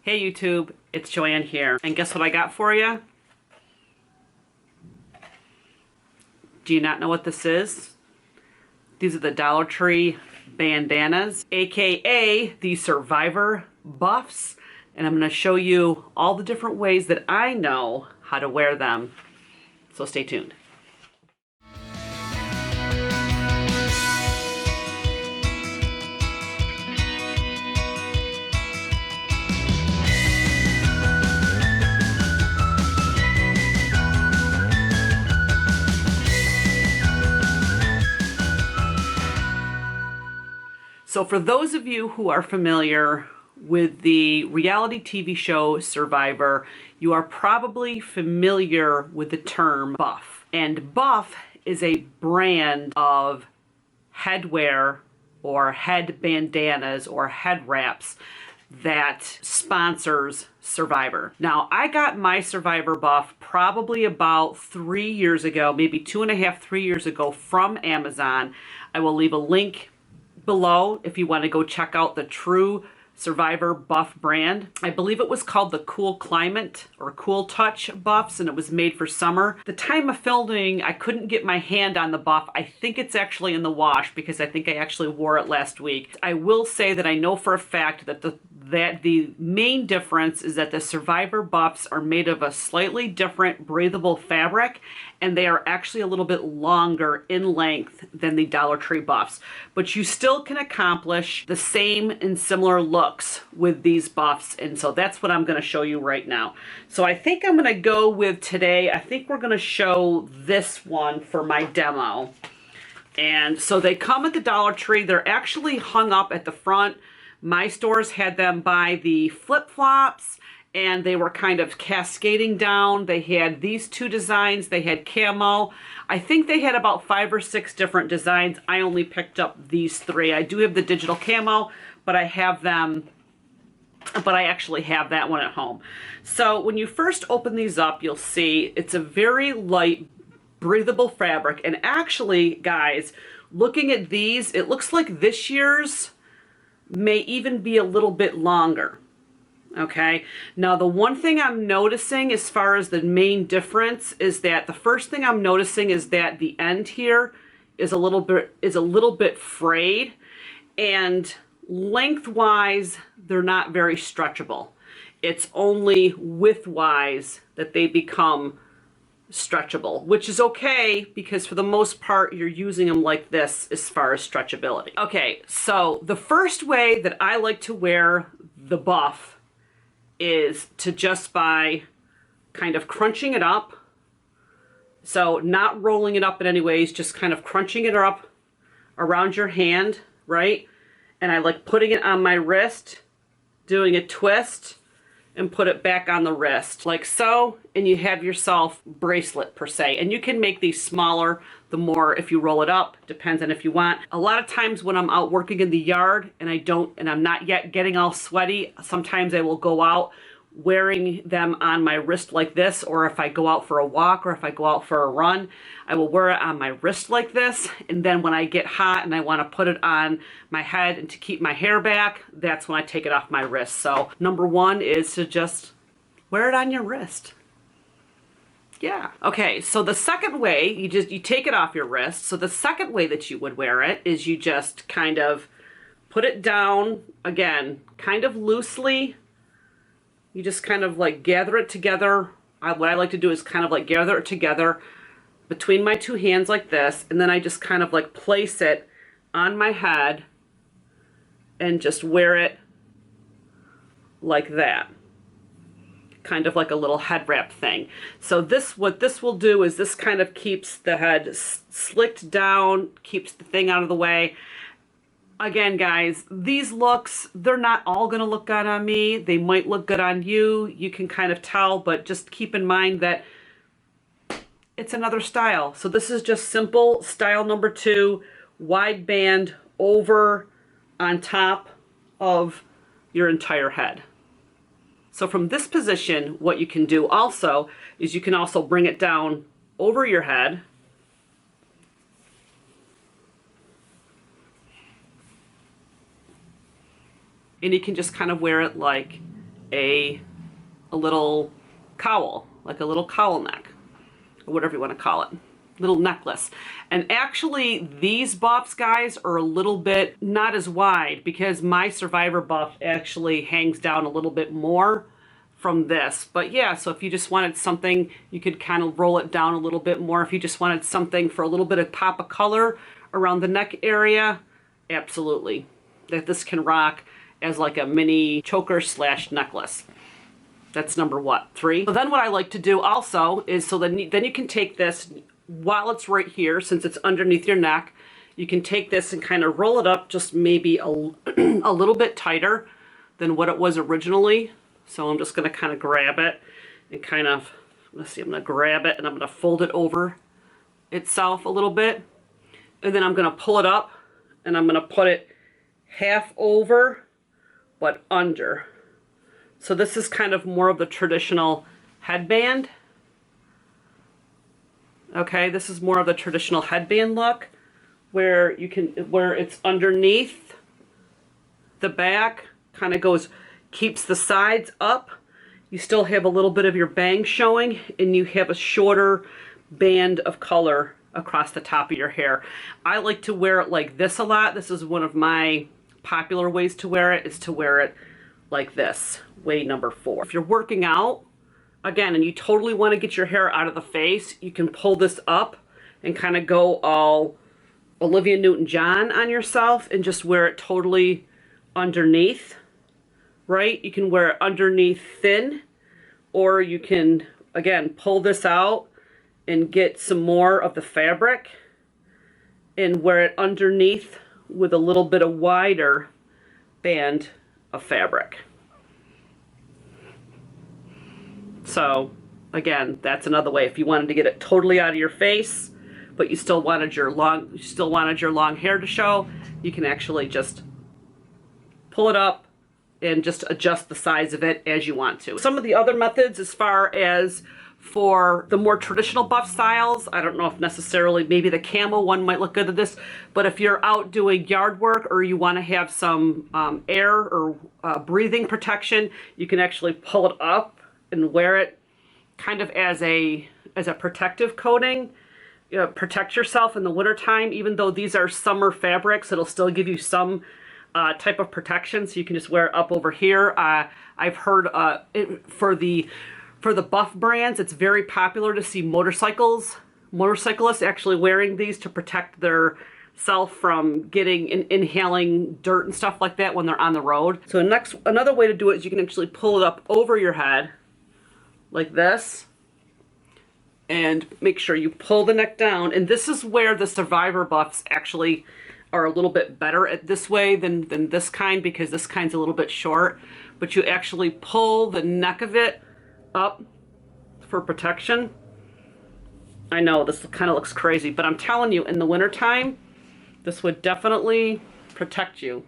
Hey YouTube, it's Joanne here, and guess what I got for you? Do you not know what this is? These are the Dollar Tree bandanas, aka the Survivor buffs, and I'm going to show you all the different ways that I know how to wear them. So stay tuned. So for those of you who are familiar with the reality TV show Survivor, you are probably familiar with the term buff. And Buff is a brand of headwear or head bandanas or head wraps that sponsors Survivor. Now, I got my Survivor buff probably about 3 years ago, maybe 2.5, 3 years ago from Amazon. I will leave a link below if you want to go check out the true Survivor buff brand. I believe it was called the Cool Climate or Cool Touch buffs, and it was made for summer. The time of filming, I couldn't get my hand on the buff. I think it's actually in the wash because I think I actually wore it last week. I will say that I know for a fact that the main difference is that the Survivor buffs are made of a slightly different breathable fabric, and they are actually a little bit longer in length than the Dollar Tree buffs. But you still can accomplish the same and similar looks with these buffs, and so that's what I'm going to show you right now. So I think I'm going to go with today, I think we're going to show this one for my demo. And so they come at the Dollar Tree. They're actually hung up at the front. My stores had them by the flip-flops, and they were kind of cascading down. They had these two designs. They had camo. I think they had about 5 or 6 different designs. I only picked up these 3. I do have the digital camo, but I actually have that one at home. So when you first open these up, you'll see it's a very light, breathable fabric. And actually, guys, looking at these, it looks like this year's may even be a little bit longer. Okay, now the one thing I'm noticing as far as the main difference is that the first thing I'm noticing is that the end here is a little bit frayed, and lengthwise they're not very stretchable. It's only widthwise that they become stretchable, which is okay because for the most part you're using them like this as far as stretchability. Okay, so the first way that I like to wear the buff is to just by kind of crunching it up. So not rolling it up in any ways, just kind of crunching it up around your hand, right? And I like putting it on my wrist, doing a twist, and put it back on the wrist like so, and you have yourself bracelet per se. And you can make these smaller the more if you roll it up, depends on if you want. A lot of times when I'm out working in the yard and I'm not yet getting all sweaty, sometimes I will go out wearing them on my wrist like this, or if I go out for a walk or if I go out for a run, I will wear it on my wrist like this, and then when I get hot and I want to put it on my head and to keep my hair back, that's when I take it off my wrist. So number one is to just wear it on your wrist. Yeah. Okay, so the second way, you take it off your wrist. So the second way that you would wear it is you just kind of put it down, again, kind of loosely. You just kind of like gather it together. What I like to do is kind of like gather it together between my two hands like this, and then I just kind of like place it on my head and just wear it like that. Kind of like a little head wrap thing. So what this will do is this kind of keeps the head slicked down, keeps the thing out of the way. Again, guys, these looks, they're not all going to look good on me. They might look good on you. You can kind of tell, but just keep in mind that it's another style. So this is just simple style number 2, wide band over on top of your entire head. So from this position, what you can do also is you can also bring it down over your head. And you can just kind of wear it like a little cowl, like a little cowl neck, or whatever you want to call it, little necklace. And actually these buffs, guys, are a little bit not as wide because my Survivor buff actually hangs down a little bit more from this. But yeah, so if you just wanted something, you could kind of roll it down a little bit more. If you just wanted something for a little bit of pop of color around the neck area, absolutely. That this can rock as like a mini choker slash necklace. That's number what, 3? So then what I like to do also is, so then you can take this while it's right here, since it's underneath your neck, you can take this and kind of roll it up just maybe a little bit tighter than what it was originally. So I'm just going to kind of grab it and kind of, let's see, I'm going to grab it and I'm going to fold it over itself a little bit. And then I'm going to pull it up and I'm going to put it half over but under. So this is kind of more of the traditional headband. Okay, this is more of the traditional headband look where it's underneath the back, kind of goes, keeps the sides up. You still have a little bit of your bang showing and you have a shorter band of color across the top of your hair. I like to wear it like this a lot. This is one of my popular ways to wear it, is to wear it like this, way number 4. If you're working out, again, and you totally want to get your hair out of the face, you can pull this up and kind of go all Olivia Newton-John on yourself and just wear it totally underneath, right? You can wear it underneath thin, or you can, again, pull this out and get some more of the fabric and wear it underneath with a little bit of wider band of fabric. So again, that's another way. If you wanted to get it totally out of your face, but you still wanted your long hair to show, you can actually just pull it up and just adjust the size of it as you want to. Some of the other methods, as far as for the more traditional buff styles, I don't know if necessarily, maybe the camo one might look good at this, but if you're out doing yard work or you want to have some air or breathing protection, you can actually pull it up and wear it kind of as a protective coating. Protect yourself in the wintertime. Even though these are summer fabrics, it'll still give you some type of protection, so you can just wear it up over here. I've heard for the buff brands, it's very popular to see motorcyclists actually wearing these to protect their self from inhaling dirt and stuff like that when they're on the road. So another way to do it is you can actually pull it up over your head like this and make sure you pull the neck down. And this is where the Survivor buffs actually are a little bit better at this way than this kind, because this kind's a little bit short, but you actually pull the neck of it up for protection. I know this kind of looks crazy, but I'm telling you, in the wintertime, this would definitely protect you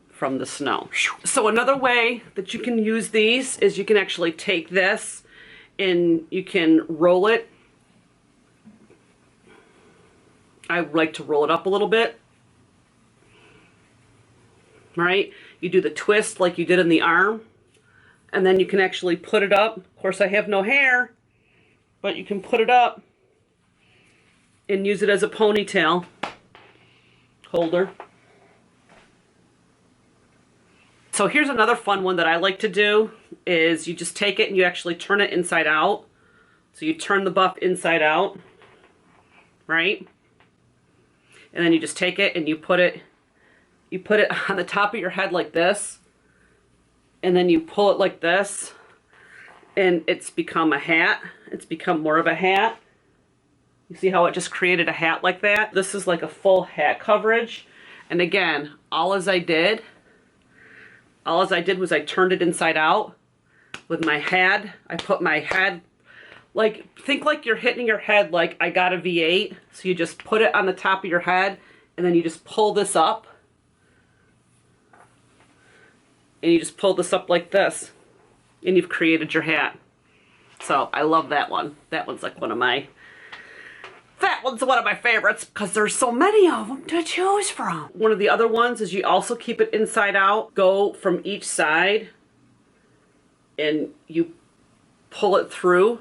from the snow. So another way that you can use these is you can actually take this and you can roll it. I like to roll it up a little bit. Right? You do the twist like you did in the arm, and then you can actually put it up. Of course, I have no hair, but you can put it up and use it as a ponytail holder. So here's another fun one that I like to do, is you just take it and you actually turn it inside out. So you turn the buff inside out, right? And then you just take it and you put it on the top of your head like this, and then you pull it like this, and it's become a hat. It's become more of a hat. You see how it just created a hat like that? This is like a full hat coverage. And again, all I did was I turned it inside out with my head. I put my head, like, think like you're hitting your head like I got a V8. So you just put it on the top of your head, and then you just pull this up. And you just pull this up like this, and you've created your hat. So I love that one. That one's one of my favorites because there's so many of them to choose from. One of the other ones is you also keep it inside out. Go from each side and you pull it through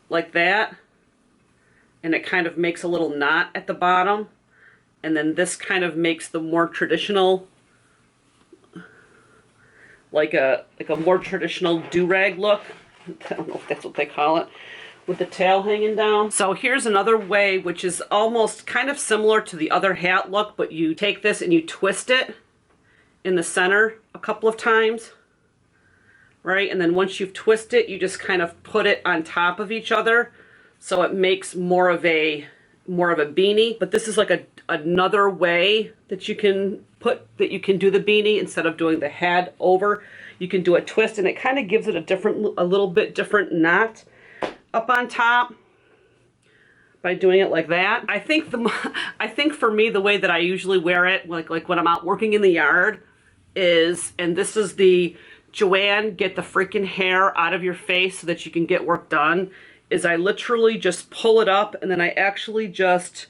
like that, and it kind of makes a little knot at the bottom, and then this kind of makes the more traditional, like a more traditional do-rag look. I don't know if that's what they call it, with the tail hanging down. So here's another way, which is almost kind of similar to the other hat look, but you take this and you twist it in the center a couple of times, right? And then once you've twisted it, you just kind of put it on top of each other, so it makes more of a beanie. But this is like another way that you can do the beanie. Instead of doing the head over, you can do a twist, and it kind of gives it a little bit different knot up on top by doing it like that. I think for me, the way that I usually wear it, like when I'm out working in the yard, is, and this is the Joanne, get the freaking hair out of your face so that you can get work done, is I literally just pull it up and then I actually just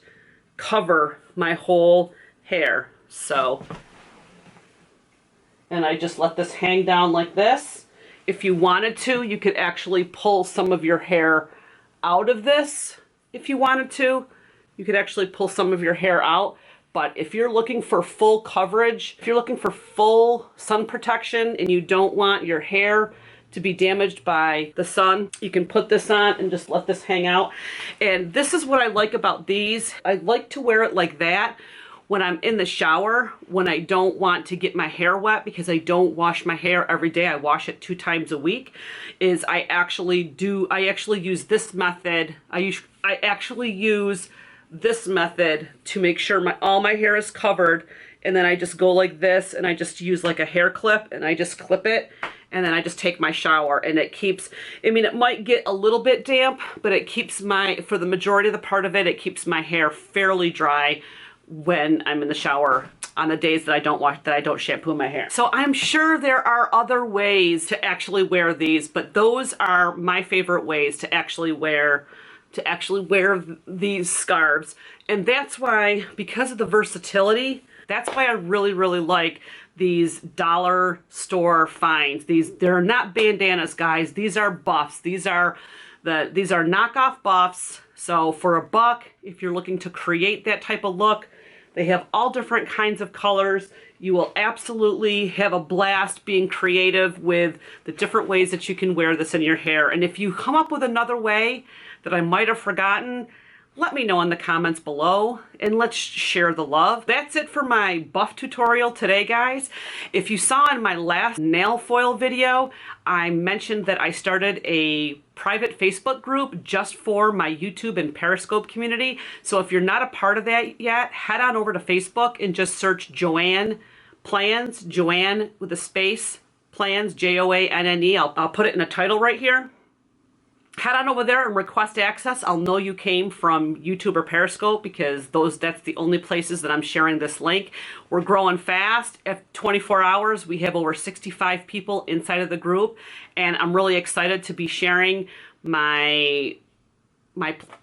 cover my whole hair. So, and I just let this hang down like this. If you wanted to, you could actually pull some of your hair out of this. If you wanted to, you could actually pull some of your hair out. But if you're looking for full coverage, if you're looking for full sun protection and you don't want your hair to be damaged by the sun, you can put this on and just let this hang out. And this is what I like about these. I like to wear it like that when I'm in the shower, when I don't want to get my hair wet, because I don't wash my hair every day. I wash it 2 times a week. I actually use this method. I actually use this method to make sure all my hair is covered, and then I just go like this, and I just use like a hair clip, and I just clip it, and then I just take my shower, and it keeps, I mean, it might get a little bit damp, but it keeps for the majority of the part of it, it keeps my hair fairly dry when I'm in the shower on the days that I don't shampoo my hair. So I'm sure there are other ways to actually wear these, but those are my favorite ways to actually wear these scarves. And that's why, because of the versatility, that's why I really, really like these dollar store finds. They're not bandanas, guys. These are buffs. These are knockoff buffs. So for $1, if you're looking to create that type of look, they have all different kinds of colors. You will absolutely have a blast being creative with the different ways that you can wear this in your hair. And if you come up with another way that I might have forgotten, let me know in the comments below, and let's share the love. That's it for my buff tutorial today, guys. If you saw in my last nail foil video, I mentioned that I started a private Facebook group just for my YouTube and Periscope community. So if you're not a part of that yet, head on over to Facebook and just search Joanne Plans, Joanne with a space, Plans, Joanne. I'll put it in a title right here. Head on over there and request access. I'll know you came from YouTube or Periscope, because that's the only places that I'm sharing this link. We're growing fast. At 24 hours, we have over 65 people inside of the group, and I'm really excited to be sharing my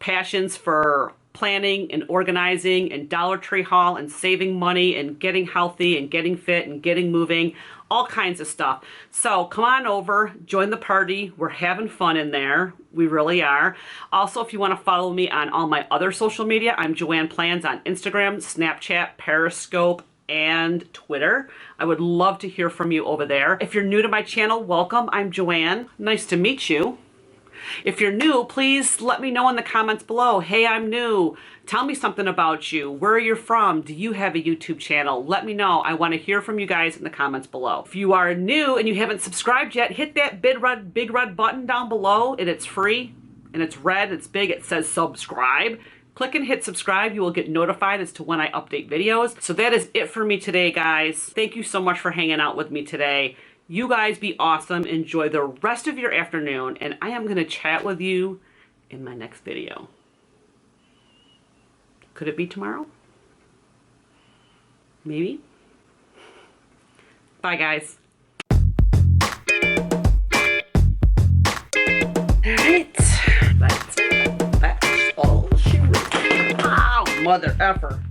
passions for planning and organizing and Dollar Tree haul and saving money and getting healthy and getting fit and getting moving, all kinds of stuff. So come on over, join the party. We're having fun in there. We really are. Also, if you want to follow me on all my other social media, I'm Joanne Plans on Instagram, Snapchat, Periscope, and Twitter. I would love to hear from you over there. If you're new to my channel, welcome. I'm Joanne. Nice to meet you. If you're new, please let me know in the comments below. Hey, I'm new. Tell me something about you. Where are you from? Do you have a YouTube channel? Let me know. I want to hear from you guys in the comments below. If you are new and you haven't subscribed yet, hit that big red button down below, and it's free, and it's red, it's big, it says subscribe. Click and hit subscribe. You will get notified as to when I update videos. So that is it for me today, guys. Thank you so much for hanging out with me today. You guys be awesome. Enjoy the rest of your afternoon, and I am going to chat with you in my next video. Could it be tomorrow? Maybe. Bye, guys. Alright. That's all she wrote. Ow, mother effer.